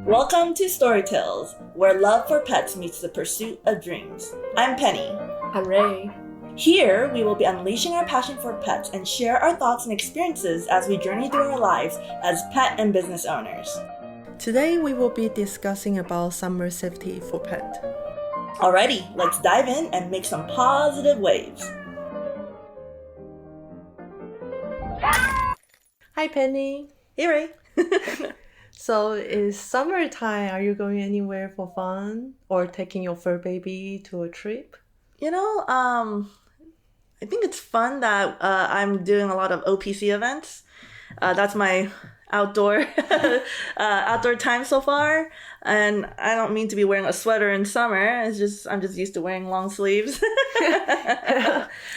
Welcome to Storytales, where love for pets meets the pursuit of dreams. I'm Penny. I'm Ray. Here, we will be unleashing our passion for pets and share our thoughts and experiences as we journey through our lives as pet and business owners. Today, we will be discussing about summer safety for pet. Alrighty, let's dive in and make some positive waves. Hi, Penny. Hey, Ray. So, it's summertime. Are you going anywhere for fun or taking your fur baby to a trip? I think it's fun that I'm doing a lot of OPC events. That's my outdoor time so far. And I don't mean to be wearing a sweater in summer. I'm just used to wearing long sleeves.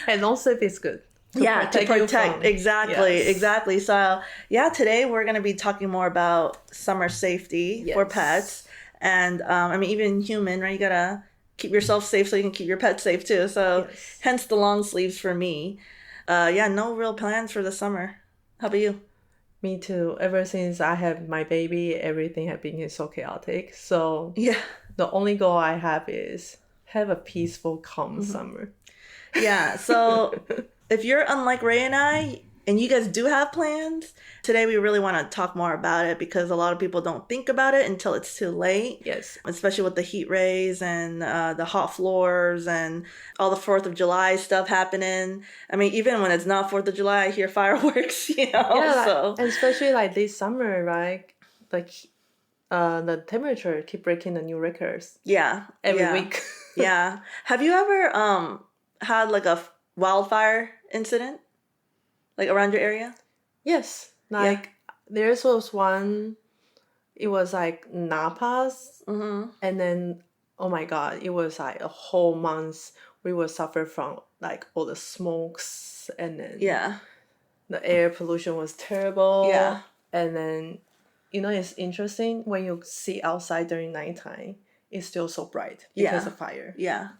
And long sleeve is good. To protect. Exactly. So today we're going to be talking more about summer safety for pets. And even human, right? You got to keep yourself safe so you can keep your pets safe too. So hence the long sleeves for me. No real plans for the summer. How about you? Me too. Ever since I had my baby, everything had been so chaotic. So the only goal I have is have a peaceful, calm summer. Yeah. So if you're unlike Ray and I, and you guys do have plans, today we really want to talk more about it because a lot of people don't think about it until it's too late. Yes. Especially with the heat rays and the hot floors and all the 4th of July stuff happening. I mean, even when it's not 4th of July, I hear fireworks, Yeah, and especially like this summer, right? Like the temperature keep breaking the new records. Yeah. Every week. Yeah. Have you ever had like a wildfire incident? Like around your area? Yes. There was one, it was like Napa's. Mm-hmm. And then, oh my God, it was like a whole month we would suffer from like all the smokes and then the air pollution was terrible. Yeah. And then, it's interesting when you see outside during nighttime, it's still so bright because of fire. Yeah.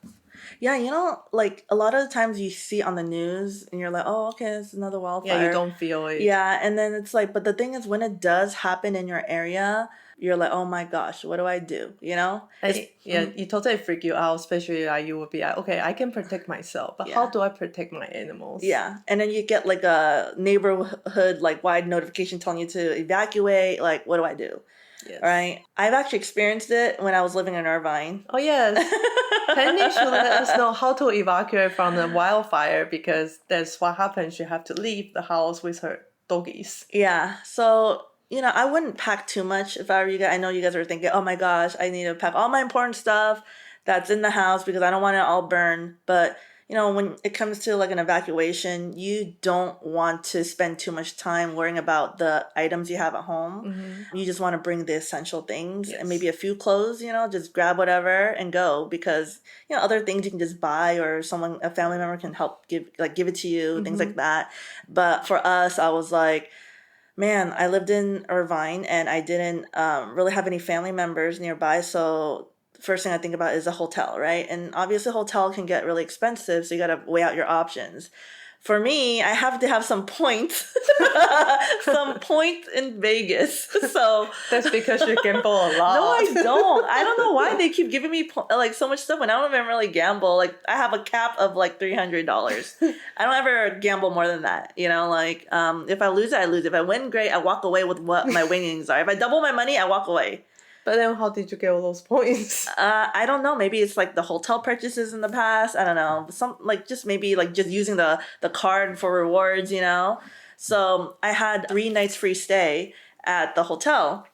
Yeah, like a lot of the times you see on the news and you're like, oh, okay, it's another wildfire. Yeah, you don't feel it. Yeah, and then it's like, but the thing is when it does happen in your area, you're like, oh my gosh, what do I do? It totally freak you out, especially like you would be like, okay, I can protect myself, but how do I protect my animals? Yeah, and then you get like a neighborhood like wide notification telling you to evacuate. Like, what do I do? Yes. Right? I've actually experienced it when I was living in Irvine. Oh, yes. Penny should let us know how to evacuate from the wildfire because that's what happens. You have to leave the house with her doggies. Yeah. So, I wouldn't pack too much if I were you guys. I know you guys are thinking, oh my gosh, I need to pack all my important stuff that's in the house because I don't want it all burn. But, when it comes to like an evacuation, you don't want to spend too much time worrying about the items you have at home. Mm-hmm. You just want to bring the essential things and maybe a few clothes, just grab whatever and go because, other things you can just buy or a family member can help give it to you, things like that. But for us, I was like, man, I lived in Irvine and I didn't really have any family members nearby. So first thing I think about is a hotel, right? And obviously a hotel can get really expensive, so you got to weigh out your options. For me, I have to have some points, some points in Vegas. So that's because you gamble a lot. No, I don't. I don't know why they keep giving me like so much stuff when I don't even really gamble. Like I have a cap of like $300. I don't ever gamble more than that. If I lose it, I lose. If I win, great. I walk away with what my winnings are. If I double my money, I walk away. But then how did you get all those points? I don't know. Maybe it's like the hotel purchases in the past. I don't know. Just using the card for rewards, So I had 3 nights free stay at the hotel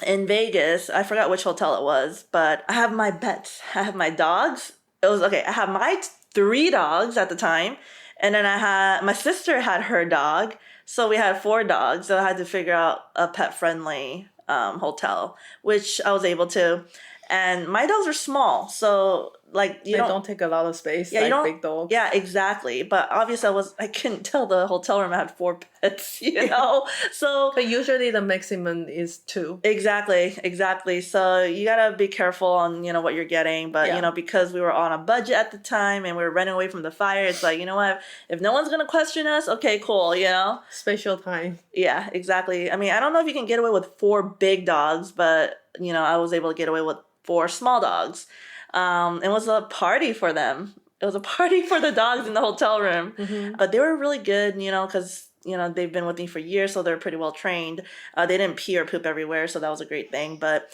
in Vegas. I forgot which hotel it was, but I have my pets. I have my dogs. I have my 3 dogs at the time. And then my sister had her dog. So we had 4 dogs. So I had to figure out a pet-friendly hotel, which I was able to. And my dogs are small, so like they don't take a lot of space, yeah, like you don't, big dogs. yeah, exactly. But obviously I couldn't tell the hotel room had 4 pets, you know? So But usually the maximum is 2. exactly. So you gotta be careful on, you know, what you're getting. But, you know, because we were on a budget at the time and we were running away from the fire, it's like, you know what? If no one's gonna question us, okay, cool, you know? Special time. Yeah, exactly. I mean, I don't know if you can get away with 4 big dogs, but, you know, I was able to get away with 4 small dogs. It was a party for them. It was a party for the dogs in the hotel room. But they were really good, you know, because, you know, they've been with me for years, so they're pretty well trained. They didn't pee or poop everywhere, so that was a great thing. But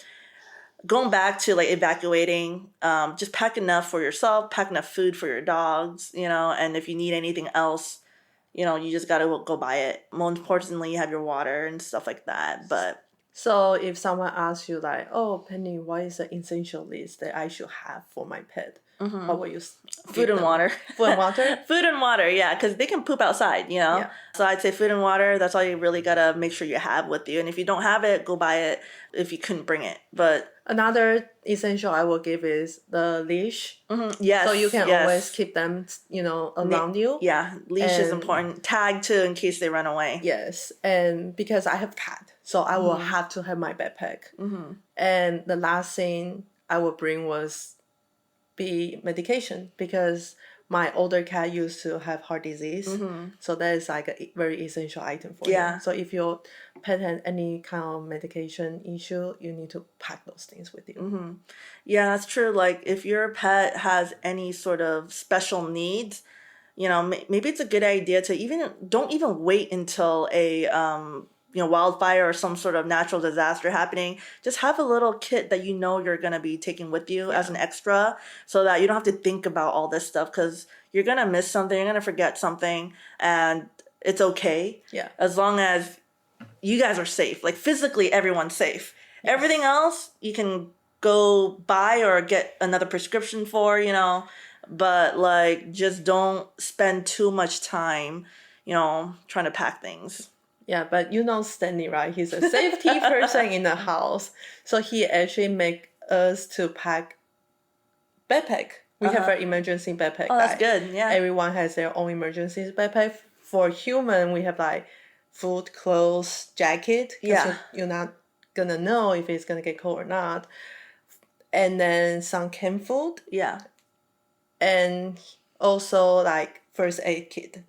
going back to like evacuating, just pack enough for yourself, pack enough food for your dogs, you know, and if you need anything else, you know, you just gotta go buy it. Most importantly, you have your water and stuff like that. But so if someone asks you like, "Oh, Penny, what is the essential list that I should have for my pet?" What will you food and water. Food and water? Food and water, yeah, because they can poop outside, you know? Yeah. So I'd say food and water, that's all you really gotta make sure you have with you. And if you don't have it, go buy it if you couldn't bring it. But another essential I will give is the leash. Yes. So you can always keep them, you know, around you. Yeah, leash is important. Tag too in case they run away. Yes, and because I have cat, so I will have to have my backpack. And the last thing I would bring was be medication because my older cat used to have heart disease. So that is like a very essential item for him. So if your pet has any kind of medication issue, you need to pack those things with you. Yeah, that's true. Like if your pet has any sort of special needs, you know, maybe it's a good idea to don't even wait until a you know, wildfire or some sort of natural disaster happening. Just have a little kit that you know you're gonna be taking with you as an extra, so that you don't have to think about all this stuff because you're gonna miss something, you're gonna forget something, and it's okay. Yeah. As long as you guys are safe, like physically everyone's safe. Everything else you can go buy or get another prescription for, you know. But like, just don't spend too much time, you know, trying to pack things. Yeah, but you know Stanley, right? He's a safety person in the house. So he actually make us to pack backpack. We have an emergency backpack. Oh, that's good. Yeah. Everyone has their own emergency backpack. For human, we have like food, clothes, jacket. Yeah. You're not gonna know if it's gonna get cold or not. And then some canned food. Yeah. And also like first aid kit.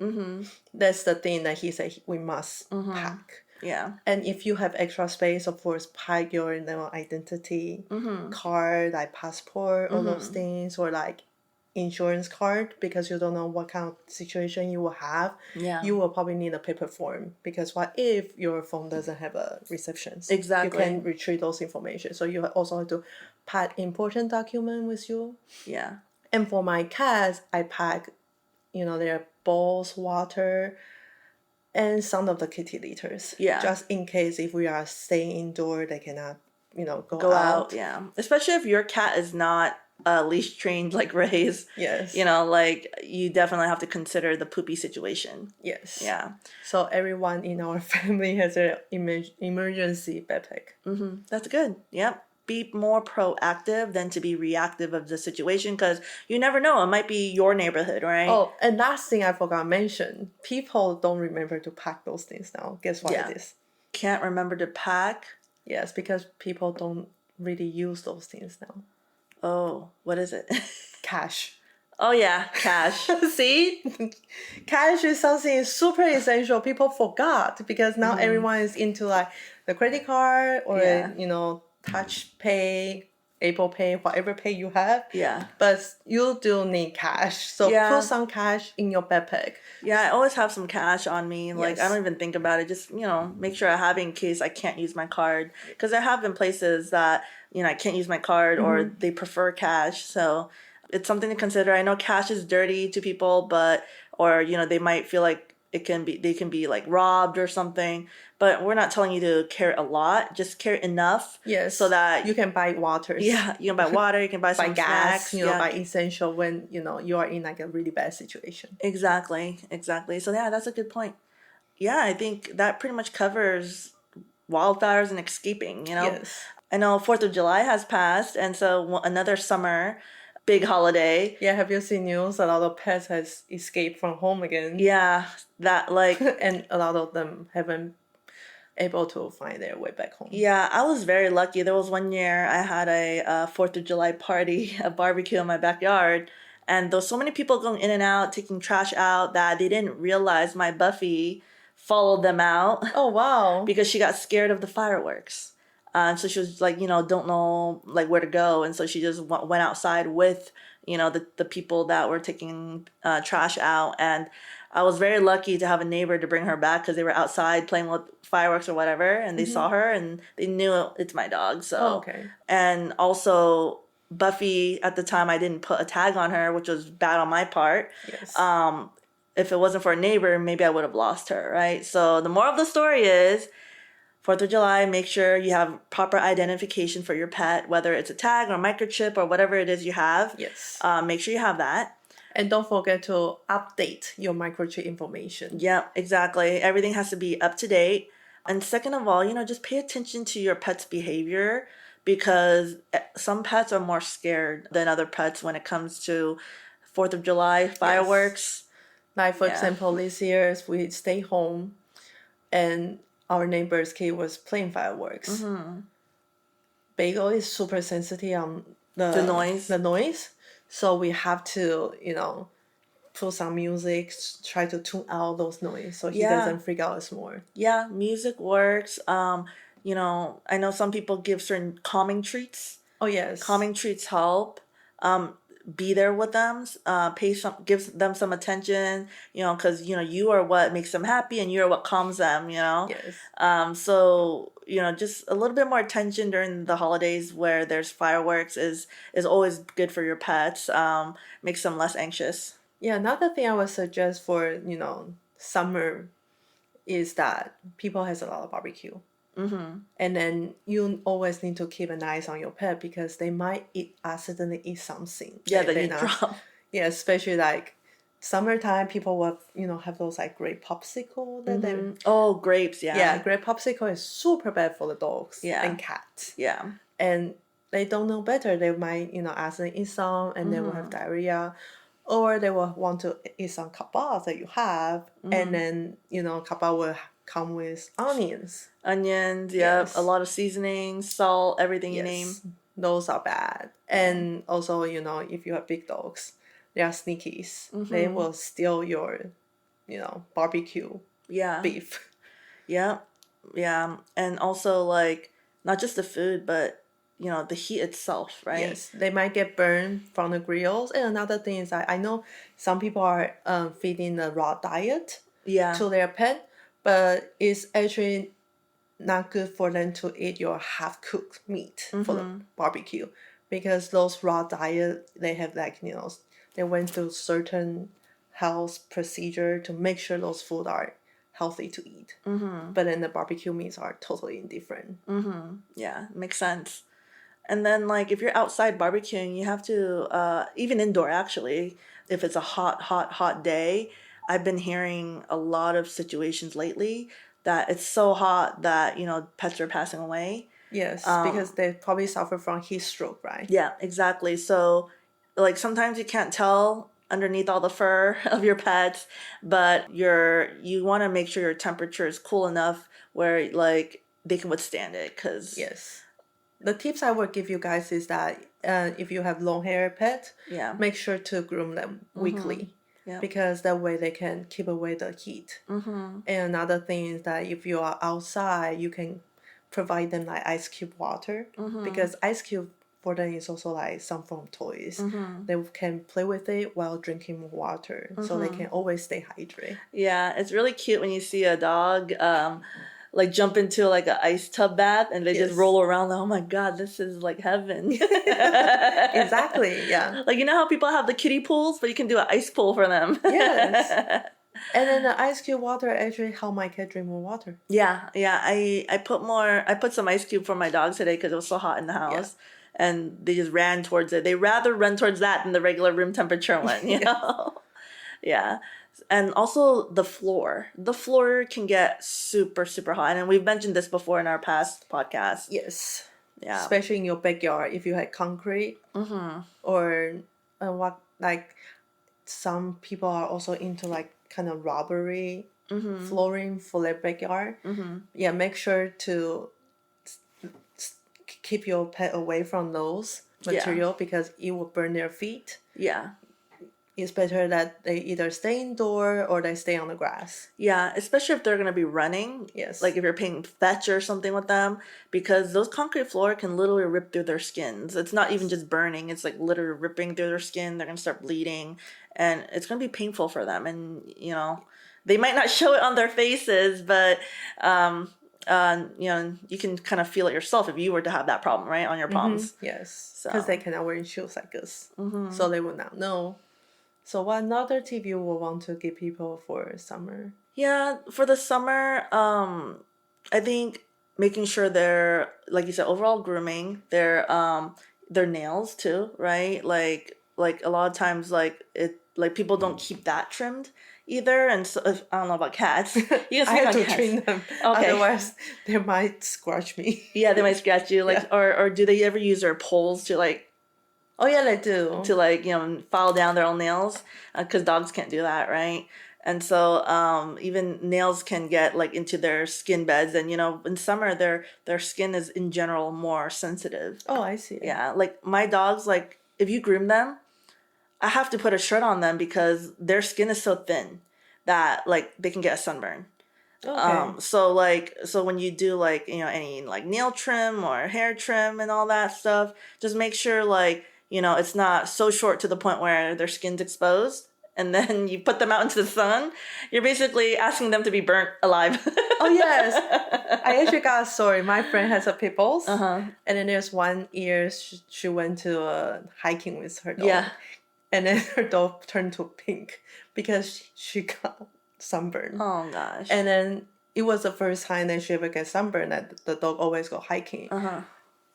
That's the thing that he said we must pack. Yeah. And if you have extra space, of course, pack your identity card, like passport, all those things, or like insurance card, because you don't know what kind of situation you will have. Yeah. You will probably need a paper form because what if your phone doesn't have a reception? Exactly. You can retrieve those information. So you also have to pack important document with you. Yeah. And for my cats, I pack, you know, their bowls, water, and some of the kitty litters. Yeah. Just in case if we are staying indoor, they cannot, you know, go out. Yeah. Especially if your cat is not leash trained like Ray's. Yes. You know, like you definitely have to consider the poopy situation. Yes. Yeah. So everyone in our family has an emergency backpack. That's good. Yep. Be more proactive than to be reactive of the situation because you never know. It might be your neighborhood, right? Oh, and last thing I forgot to mention, people don't remember to pack those things now. Guess what it is? Can't remember to pack? Yes, because people don't really use those things now. Oh, what is it? Cash. Oh yeah, cash. See? Cash is something super essential. People forgot because now everyone is into like the credit card or, you know, Touch Pay, Apple Pay, whatever pay you have. Yeah. But you do need cash. So put some cash in your backpack. Yeah, I always have some cash on me. Like, I don't even think about it. Just, you know, make sure I have it in case I can't use my card. Because there have been places that, you know, I can't use my card or they prefer cash. So it's something to consider. I know cash is dirty to people, but, or, you know, they might feel like they can be like robbed or something. But we're not telling you to carry a lot. Just carry enough. Yes. So that you can buy water. Yeah, you can buy water. You can buy some gas. snacks. You know, buy essential when you know you are in like a really bad situation. Exactly. So yeah, that's a good point. Yeah, I think that pretty much covers wildfires and escaping. You know, Yes. I know 4th of July has passed, and so another summer. big holiday. Yeah, have you seen news? A lot of pets has escaped from home again. Yeah, that like And a lot of them haven't able to find their way back home. yeah, I was very lucky. There was one year I had a 4th of July party, a barbecue in my backyard, and there was so many people going in and out, taking trash out that they didn't realize my Buffy followed them out Oh wow. because she got scared of the fireworks. So she was like, don't know like where to go, and so she just went outside with, the people that were taking trash out. And I was very lucky to have a neighbor to bring her back because they were outside playing with fireworks or whatever, and they saw her and they knew it's my dog. So, Oh, okay. and also Buffy at the time I didn't put a tag on her, which was bad on my part. Yes. If it wasn't for a neighbor, maybe I would have lost her, right? So the moral of the story is 4th of July, make sure you have proper identification for your pet, whether it's a tag or a microchip or whatever it is you have. Yes. Make sure you have that. And don't forget to update your microchip information. Yep, exactly. Everything has to be up to date. And second of all, just pay attention to your pet's behavior, because some pets are more scared than other pets when it comes to 4th of July fireworks. Like, for Yeah. example, this year we stay home and our neighbor's kid was playing fireworks. Bagel is super sensitive on The noise. The noise. So we have to, put some music, try to tune out those noise so he Yeah. doesn't freak out as more. Yeah, music works. I know some people give certain calming treats. Oh yes. Calming treats help. Be there with them. Give them some attention. Because you are what makes them happy, and you are what calms them. Yes. So just a little bit more attention during the holidays where there's fireworks is always good for your pets. Makes them less anxious. Yeah, another thing I would suggest for, summer is that people has a lot of barbecue. And then you always need to keep an eye on your pet because they might accidentally eat something. Yeah, that that you not- drop. Yeah, especially like summertime, people will, have those like grape popsicle that they. Oh, grapes. Yeah. Yeah, grape popsicle is super bad for the dogs Yeah. and cats. Yeah. And they don't know better. They might, accidentally eat some and they will have diarrhea. Or they will want to eat some kebabs that you have. And then, kebab will come with onions. Onions. Yep. Yes. A lot of seasonings, salt, everything you name. Yes, those are bad. And also, if you have big dogs, they are sneakies. They will steal your, barbecue Yeah. beef. Yeah. Yeah. And also like not just the food, but the heat itself, right? Yes, they might get burned from the grills. And another thing is I know some people are feeding a raw diet Yeah. to their pet, but it's actually not good for them to eat your half-cooked meat for the barbecue, because those raw diet, they have like, they went through certain health procedure to make sure those food are healthy to eat. But then the barbecue meats are totally indifferent. Yeah. Makes sense. And then like if you're outside barbecuing, you have to even indoor actually, if it's a hot day. I've been hearing a lot of situations lately that it's so hot that pets are passing away. Yes, because they probably suffer from heat stroke, right? Yeah, exactly. So like sometimes you can't tell underneath all the fur of your pets, but you want to make sure your temperature is cool enough where like they can withstand it. Because Yes. The tips I would give you guys is that if you have long hair pet, yeah. make sure to groom them weekly. Yeah. Because that way they can keep away the heat. And another thing is that if you are outside, you can provide them like ice cube water, because ice cube for them is also like some form of toys. They can play with it while drinking more water, so they can always stay hydrated. Yeah, it's really cute when you see a dog like jump into like an ice tub bath and they just roll around like, oh my god, this is like heaven. Exactly, yeah. Like how people have the kiddie pools, but you can do an ice pool for them. Yes. And then the ice cube water actually help my cat drink more water. Yeah. I put some ice cube for my dogs today because it was so hot in the house. And they just ran towards it. They rather run towards that than the regular room temperature one, you know? Yeah. And also the floor. The floor can get super, super hot. And we've mentioned this before in our past podcast. Yes. Yeah. Especially in your backyard, if you had concrete or what like some people are also into like kind of robbery flooring for their backyard. Yeah, make sure to keep your pet away from those material because it will burn their feet. Yeah. It's better that they either stay indoor or they stay on the grass. Yeah, especially if they're going to be running. Yes. Like if you're playing fetch or something with them, because those concrete floor can literally rip through their skins. It's not even just burning, it's like literally ripping through their skin. They're going to start bleeding and it's going to be painful for them. And, you know, they might not show it on their faces, but, you know, you can kind of feel it yourself if you were to have that problem, right, on your palms. Yes, So. because they cannot wear shoes like this. So they would not know. So what another tip you will want to give people for summer? Yeah, for the summer, I think making sure they're, like you said, overall grooming, their nails too, right? Like a lot of times, like people don't keep that trimmed either, and so if, I don't know about cats. You can I have to cats. trim them. Okay. Otherwise, they might scratch me. Yeah, they might scratch you. Like, or do they ever use their poles to like? Oh yeah, they do. To like, you know, file down their own nails, because dogs can't do that, right? And so even nails can get like into their skin beds, and you know, in summer their skin is in general more sensitive. Oh, I see. Yeah, like my dogs, like if you groom them, I have to put a shirt on them because their skin is so thin that like they can get a sunburn. Okay. So when you do like, you know, any like nail trim or hair trim and all that stuff, just make sure like, you know, it's not so short to the point where their skin's exposed, and then you put them out into the sun. You're basically asking them to be burnt alive. Oh yes, I actually got a story. My friend has a pit bulls, and then there's one year she went to hiking with her dog. Yeah. And then her dog turned to pink because she got sunburned. Oh gosh. And then it was the first time that she ever get sunburned that the dog always go hiking.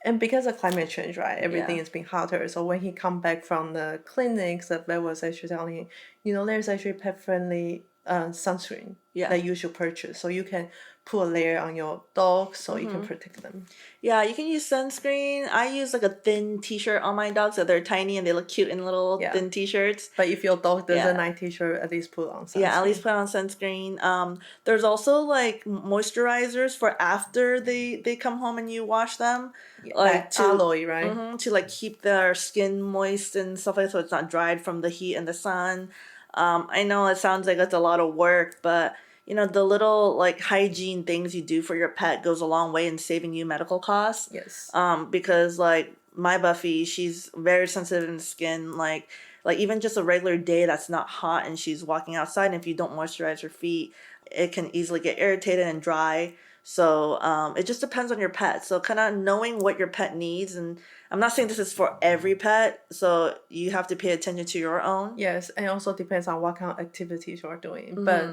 And because of climate change, right, everything is being hotter. So when he come back from the clinics, the vet was actually telling him, you know, there's actually pet-friendly sunscreen that you should purchase. So you can put a layer on your dog so you can protect them. Yeah, you can use sunscreen. I use like a thin t-shirt on my dogs, so they're tiny and they look cute in little thin t-shirts. But if your dog doesn't like t-shirt, at least put on sunscreen. Yeah, at least put on sunscreen. There's also like moisturizers for after they come home and you wash them. Like aloe, right? To like keep their skin moist and stuff like that, so it's not dried from the heat and the sun. I know it sounds like it's a lot of work, but you know, the little like hygiene things you do for your pet goes a long way in saving you medical costs. Yes. Because like my Buffy, she's very sensitive in the skin. Like even just a regular day that's not hot and she's walking outside, and if you don't moisturize her feet, it can easily get irritated and dry. So it just depends on your pet. So kind of knowing what your pet needs, and I'm not saying this is for every pet, so you have to pay attention to your own. Yes, and it also depends on what kind of activities you're doing. But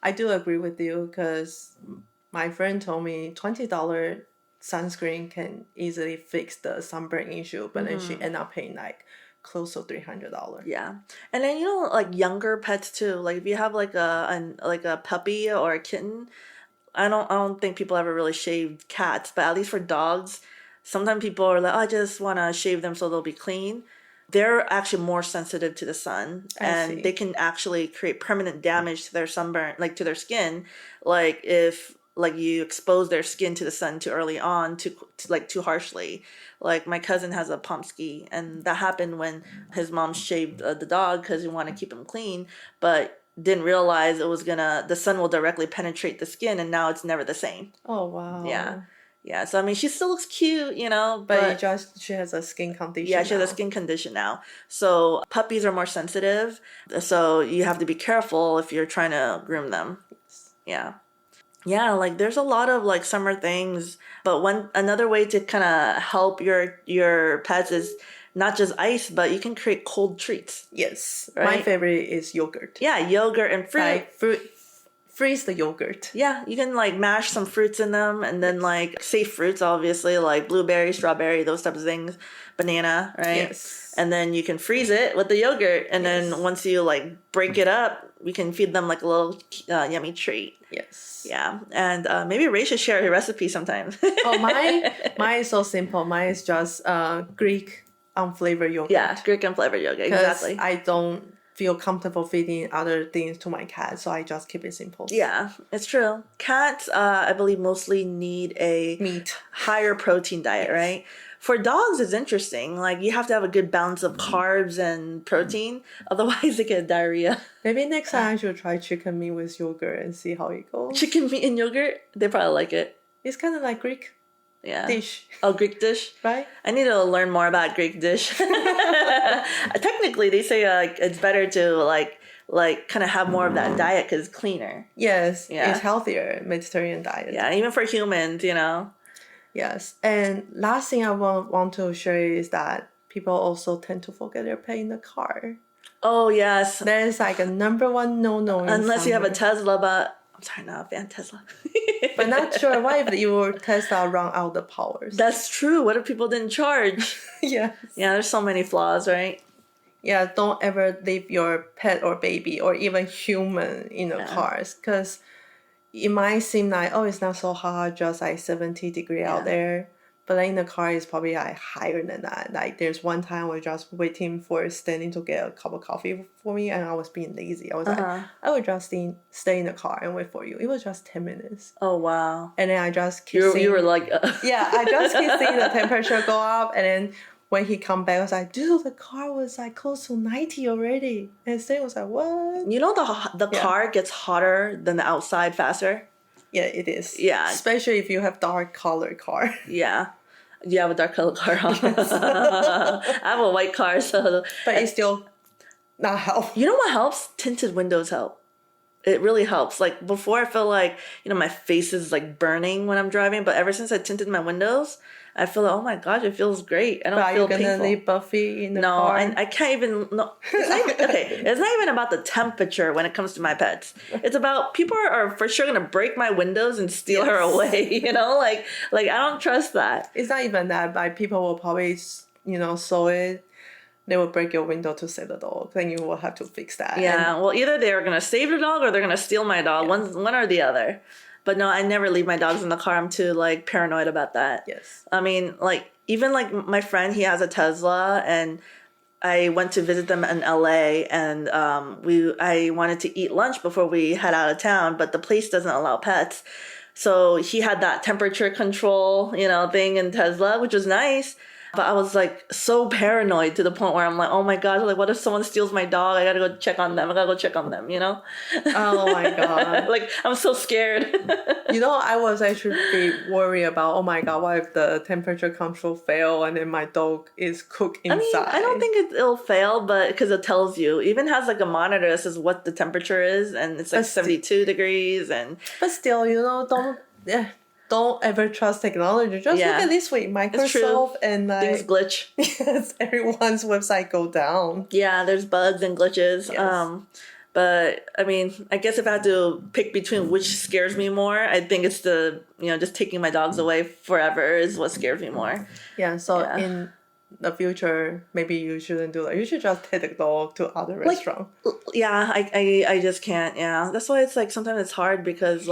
I do agree with you because my friend told me $20 sunscreen can easily fix the sunburn issue, but then she ended up paying like close to $300. Yeah, and then you know, like younger pets too. Like if you have like a puppy or a kitten, I don't think people ever really shaved cats, but at least for dogs, sometimes people are like, oh, I just want to shave them so they'll be clean. They're actually more sensitive to the sun, and they can actually create permanent damage to their sunburn, like to their skin. Like if like you expose their skin to the sun too early on, too harshly. Like my cousin has a Pomsky, and that happened when his mom shaved the dog because he wanted to keep him clean, but didn't realize the sun will directly penetrate the skin, and now it's never the same. Oh wow. Yeah, so I mean, she still looks cute, you know, but she has a skin condition. Yeah, she has a skin condition now. So puppies are more sensitive, so you have to be careful if you're trying to groom them. Yeah. Yeah, like there's a lot of like summer things, but another way to kind of help your pets is not just ice, but you can create cold treats. Yes. Right? My favorite is yogurt. Yeah, yogurt and fruit. Freeze the yogurt. Yeah, you can like mash some fruits in them, and then like safe fruits, obviously, like blueberry, strawberry, those types of things, banana, right? Yes. And then you can freeze it with the yogurt, and then once you like break it up, we can feed them like a little yummy treat. Yes. Yeah, and maybe Ray should share her recipe sometime. Oh, mine is so simple. Mine is just Greek unflavored yogurt. Yeah, Greek and flavored yogurt, exactly. I don't feel comfortable feeding other things to my cat, so I just keep it simple. Yeah, it's true. Cats, I believe, mostly need a Meat. higher protein diet, right? For dogs, it's interesting. Like, you have to have a good balance of carbs and protein. Otherwise, they get diarrhea. Maybe next time I should try chicken meat with yogurt and see how it goes. Chicken meat and yogurt, they probably like it. It's kind of like Greek dish. Oh, Greek dish? Right? I need to learn more about Greek dish. Technically, they say it's better to kind of have more of that diet because it's cleaner. Yes, Yeah. it's healthier, Mediterranean diet. Yeah, even for humans, Yes, and last thing I want to share is that people also tend to forget their pet in the car. Oh, yes. That is like a number one no-no. Unless you have a Tesla, but I'm sorry, not a fan of Tesla. But not sure. What if your Tesla run out the powers? That's true. What if people didn't charge? Yes. Yeah, there's so many flaws, right? Yeah, don't ever leave your pet or baby or even human in the cars, because it might seem like, oh, it's not so hot, just like 70 degrees out there. But then in the car, it's probably like higher than that. Like there's one time I was just waiting for standing to get a cup of coffee for me, and I was being lazy. I was like, I would just stay in the car and wait for you. It was just 10 minutes. Oh, wow. And then I just keep You were like... yeah, I just keep seeing the temperature go up, and then when he come back, I was like, dude, the car was like close to 90 already. And Stan was like, what? You know the car gets hotter than the outside faster? Yeah, it is. Yeah. Especially if you have dark color car. Yeah. You have a dark color car. I have a white car, so... But it still not help. You know what helps? Tinted windows help. It really helps. Like, before I feel like, my face is like burning when I'm driving, but ever since I tinted my windows, I feel like, oh my gosh, it feels great. I don't feel painful. Are you gonna leave Buffy in the car? No, I can't even. No, it's not even, okay. It's not even about the temperature when it comes to my pets. It's about people are for sure gonna break my windows and steal her away. Like I don't trust that. It's not even that, but people will probably saw it. They will break your window to save the dog. Then you will have to fix that. Yeah, well, either they're gonna save the dog or they're gonna steal my dog. One or the other. But no, I never leave my dogs in the car. I'm too paranoid about that. Yes. I mean, even my friend, he has a Tesla, and I went to visit them in LA, and I wanted to eat lunch before we head out of town, but the place doesn't allow pets. So he had that temperature control, thing in Tesla, which was nice. But I was so paranoid to the point where I'm like, oh my gosh, what if someone steals my dog? I gotta go check on them. Oh my God. I'm so scared. I was actually worried about, oh my God, what if the temperature control fail and then my dog is cooked inside? I don't think it'll fail, but because it tells you. It even has a monitor that says what the temperature is, and it's 72 degrees. But still, don't ever trust technology. Just look at this way, Microsoft and things glitch. Yes, everyone's website go down. Yeah, there's bugs and glitches. Yes. But I mean, I guess if I had to pick between which scares me more, I think it's the just taking my dogs away forever is what scares me more. Yeah. So in the future, maybe you shouldn't do that. You should just take the dog to other restaurant. Yeah, I just can't. Yeah, that's why it's sometimes it's hard because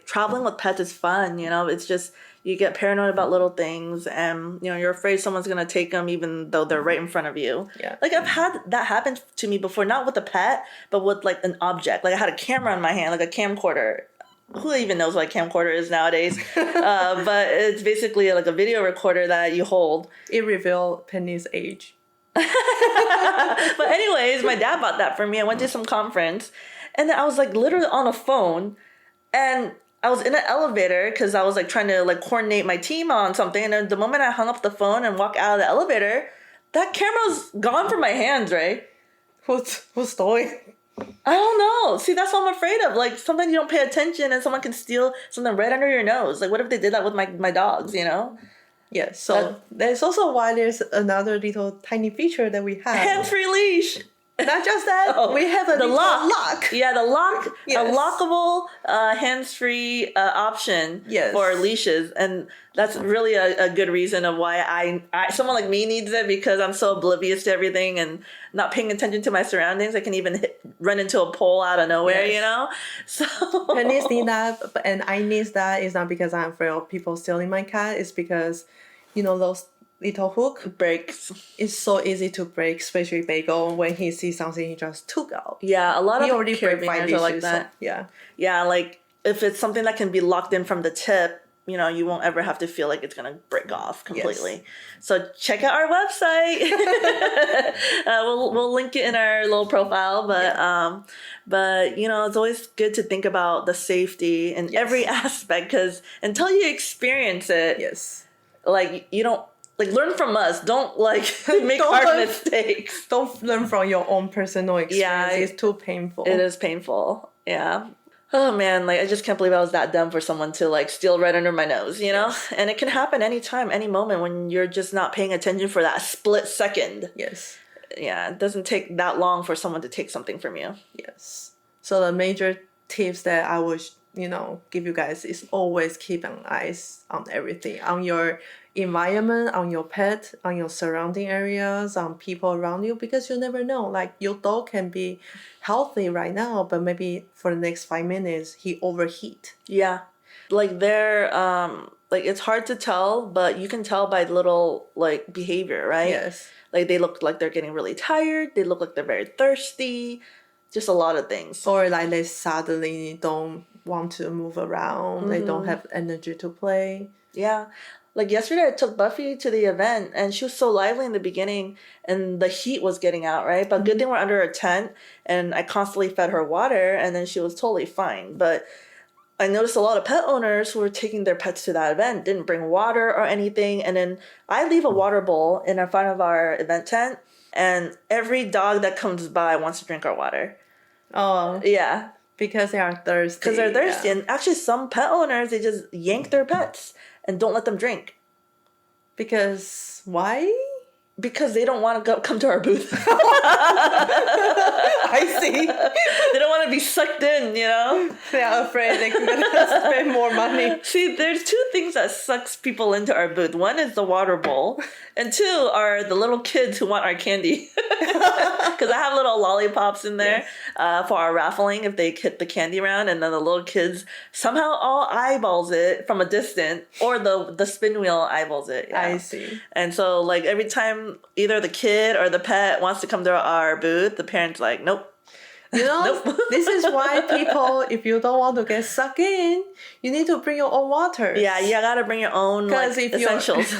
traveling with pets is fun, it's just you get paranoid about little things, and you're afraid someone's gonna take them even though they're right in front of you. Yeah. I've had that happen to me before, not with a pet, but with an object. I had a camera in my hand, a camcorder. Who even knows what a camcorder is nowadays? But it's basically a video recorder that you hold. It revealed Penny's age. But anyways, my dad bought that for me. I went to some conference, and then I was literally on a phone. And I was in an elevator because I was trying to coordinate my team on something. And then the moment I hung up the phone and walked out of the elevator, that camera's gone from my hands, right? Who's stole it? I don't know. See, that's what I'm afraid of. Sometimes you don't pay attention and someone can steal something right under your nose. What if they did that with my dogs, Yeah, so that's also why there's another little tiny feature that we have. Hands-free leash. Not just that, we have the lock. Yeah, the lock, yes. A lockable, hands-free option for leashes, and that's really a good reason of why I someone like me needs it, because I'm so oblivious to everything and not paying attention to my surroundings. I can even run into a pole out of nowhere, So Pennies need that, and I need that. It's not because I'm afraid of people stealing my cat. It's because, those little hook breaks. is so easy to break, especially Bagel. When he sees something, he just took out. Yeah, a lot He of already break 5 carabiners are like leashes, that. so, yeah. Yeah, like if it's something that can be locked in from the tip, you know, you won't ever have to feel like it's going to break off completely. Yes. So check out our website. We'll link it in our little profile, but you know, it's always good to think about the safety in every aspect, because until you experience it, Yes. like you don't like learn from us. Don't like make Don't hard learn- mistakes. Don't learn from your own personal experience. Yeah, It's too painful. It is painful. Yeah. Oh man, like I just can't believe I was that dumb for someone to like steal right under my nose, you know? Yes. And it can happen anytime, any moment when you're just not paying attention for that split second. Yes. Yeah, it doesn't take that long for someone to take something from you. Yes. So the major tips that I would, give you guys is always keep an eyes on everything, on your environment, on your pet, on your surrounding areas, on people around you, because you never know. Like your dog can be healthy right now, but maybe for the next 5 minutes he overheat. Yeah. Like they're like it's hard to tell, but you can tell by little like behavior, right? Yes. Like they look like they're getting really tired, they look like they're very thirsty, just a lot of things. Or like they suddenly don't want to move around, they don't have energy to play. Yeah. Like yesterday I took Buffy to the event and she was so lively in the beginning and the heat was getting out, right? But good thing we're under a tent and I constantly fed her water and then she was totally fine. But I noticed a lot of pet owners who were taking their pets to that event didn't bring water or anything. And then I leave a water bowl in front of our event tent and every dog that comes by wants to drink our water. Oh, Yeah. because they are thirsty. Because they're thirsty. Yeah. And actually some pet owners, they just yank their pets and don't let them drink. Because why? Because they don't want to come to our booth. I see. They don't want to be sucked in, you know? They are afraid they're going to spend more money. See, there's two things that sucks people into our booth. One is the water bowl, and two are the little kids who want our candy. Because I have little lollipops in there for our raffling if they hit the candy round, and then the little kids somehow all eyeballs it from a distance, or the spin wheel eyeballs it. Yeah. I see. And so, like, every time either the kid or the pet wants to come to our booth, the parent's like, nope. You know, this is why people, if you don't want to get sucked in, you need to bring your own water. Yeah, you gotta bring your own like, Because essentials.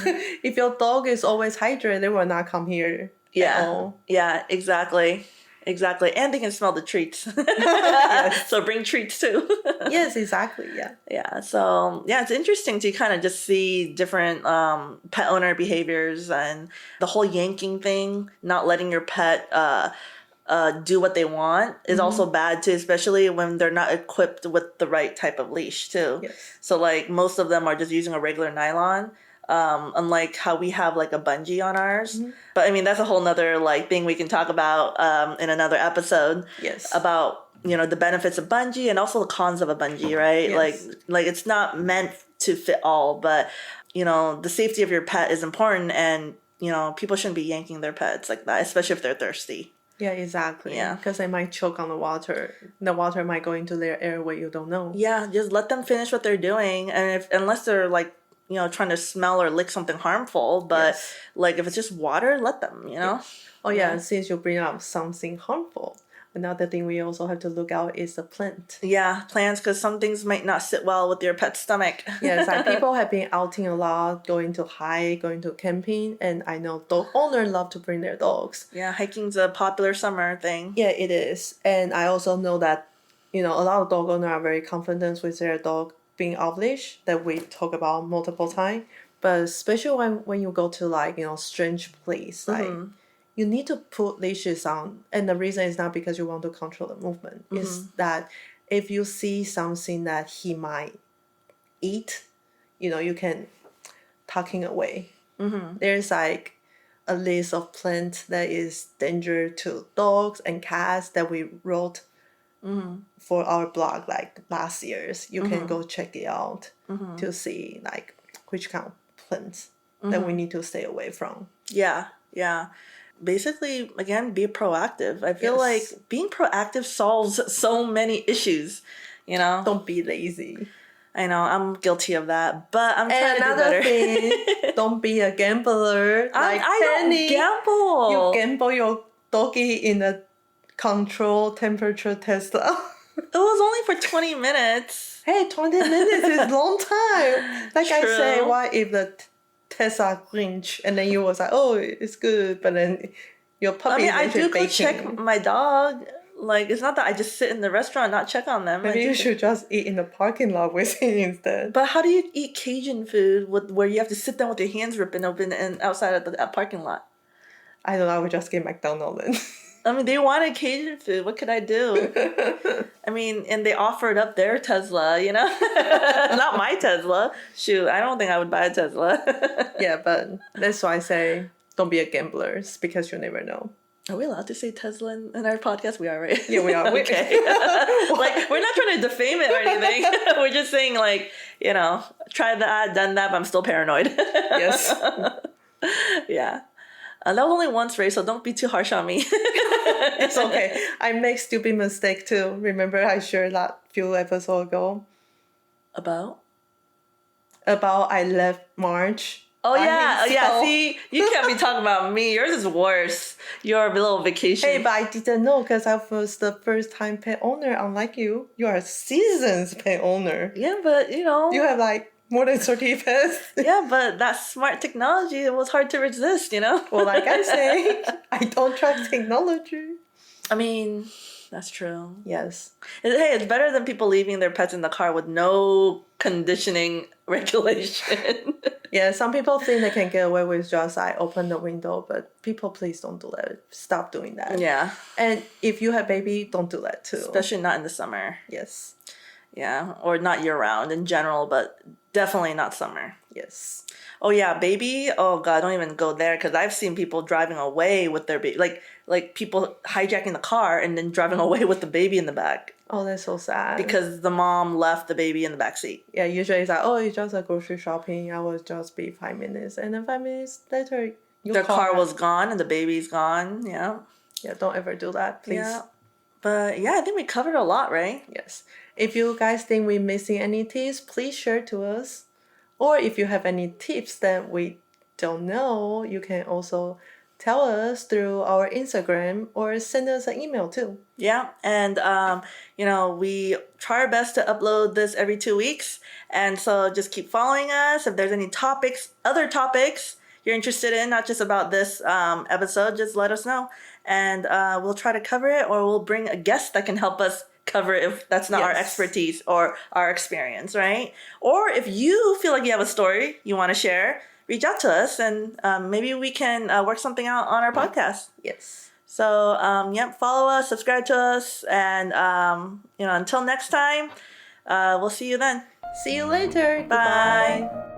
if your dog is always hydrated, they will not come here at all. Yeah, exactly. Exactly. And they can smell the treats. Yes. So bring treats too. Yes, exactly. Yeah. Yeah. So yeah, it's interesting to kind of just see different pet owner behaviors and the whole yanking thing, not letting your pet do what they want is also bad too, especially when they're not equipped with the right type of leash too. Yes. So like most of them are just using a regular nylon. Unlike how we have like a bungee on ours. But I mean, that's a whole nother like thing we can talk about in another episode. Yes. About, the benefits of bungee and also the cons of a bungee, right? Yes. Like it's not meant to fit all, but the safety of your pet is important, and people shouldn't be yanking their pets like that, especially if they're thirsty. Yeah, exactly. Yeah. Because they might choke on the water. The water might go into their airway, you don't know. Yeah, just let them finish what they're doing, and unless they're like trying to smell or lick something harmful, but Yes. like if it's just water, let them, Oh yeah, since you bring up something harmful, another thing we also have to look out is the plant. Yeah, plants, because some things might not sit well with your pet's stomach. Yes, like people have been outing a lot, going to hike, going to camping, and I know dog owners love to bring their dogs. Yeah, hiking's a popular summer thing. Yeah, it is. And I also know that, a lot of dog owners are very confident with their dog being off leash, that we talk about multiple times. But especially when you go to like, strange place, like you need to put leashes on. And the reason is not because you want to control the movement. It's that if you see something that he might eat, you can tuck him away. There's like a list of plants that is danger to dogs and cats that we wrote for our blog like last year's. You can go check it out to see like which kind of plants that we need to stay away from. Yeah. Basically, again, be proactive. I feel Yes. like being proactive solves so many issues, Don't be lazy. I know, I'm guilty of that, but I'm trying And to do another better. thing, don't be a gambler. Like I don't Penny, gamble. you gamble your doggy in a control temperature Tesla. It was only for 20 minutes. Hey, 20 minutes is long time. Like I say, True. what if the Tesla cringe and then you was like, oh, it's good, but then your I puppy mean, is I actually do go baking. check my dog. Like, it's not that I just sit in the restaurant and not check on them. Maybe you should just eat in the parking lot with him instead. But how do you eat Cajun food where you have to sit down with your hands ripping open and outside of the parking lot? I don't know, I would just get McDonald's then. I mean, they wanted Cajun food. What could I do? I mean, and they offered up their Tesla, you know? Not my Tesla. Shoot, I don't think I would buy a Tesla. Yeah, but that's why I say don't be a gambler because you never know. Are we allowed to say Tesla in our podcast? We are, right? Yeah, we are. Okay. Like, we're not trying to defame it or anything. We're just saying, like, you know, tried that, done that, but I'm still paranoid. Yes. Yeah. That was only once, Ray, so don't be too harsh on me. It's okay. I make stupid mistake too. Remember I shared that few episodes ago About? about I left March. Oh, by yeah. himself. See, you can't be talking about me. Yours is worse. Your little vacation. Hey, but I didn't know because I was the first time pet owner. Unlike you, you are a seasoned pet owner. Yeah, but, you know. You have like more than 30 pets. Yeah, but that smart technology, it was hard to resist, you know? Well, like I say, I don't trust technology. I mean, that's true. Yes. Hey, it's better than people leaving their pets in the car with no conditioning regulation. Yeah, some people think they can get away with just like open the window, but people please don't do that. Stop doing that. Yeah, And if you have baby, don't do that too. especially not in the summer. Yes. Yeah, or not year round in general, but definitely not summer. Yes. Oh yeah, baby. Oh god, don't even go there because I've seen people driving away with their baby, like people hijacking the car and then driving away with the baby in the back Oh, that's so sad. because the mom left the baby in the back seat. yeah, usually it's like, oh, it's just a grocery shopping. I will just be 5 minutes, and then 5 minutes later, your Their car was gone and the baby's gone. Yeah, Yeah, don't ever do that, please. yeah. But yeah, I think we covered a lot, right? Yes. If you guys think we're missing any tips, please share to us. Or if you have any tips that we don't know, you can also tell us through our Instagram or send us an email too. Yeah, and you know, we try our best to upload this every 2 weeks, and so just keep following us. If there's any topics, other topics you're interested in, not just about this episode, just let us know, and we'll try to cover it, or we'll bring a guest that can help us cover it if that's not our Yes. expertise or our experience, right? Or if you feel like you have a story you want to share, reach out to us, and maybe we can work something out on our podcast. Yes. So, yep, follow us, subscribe to us, and, you know, until next time, we'll see you then. See you later. Bye. Goodbye.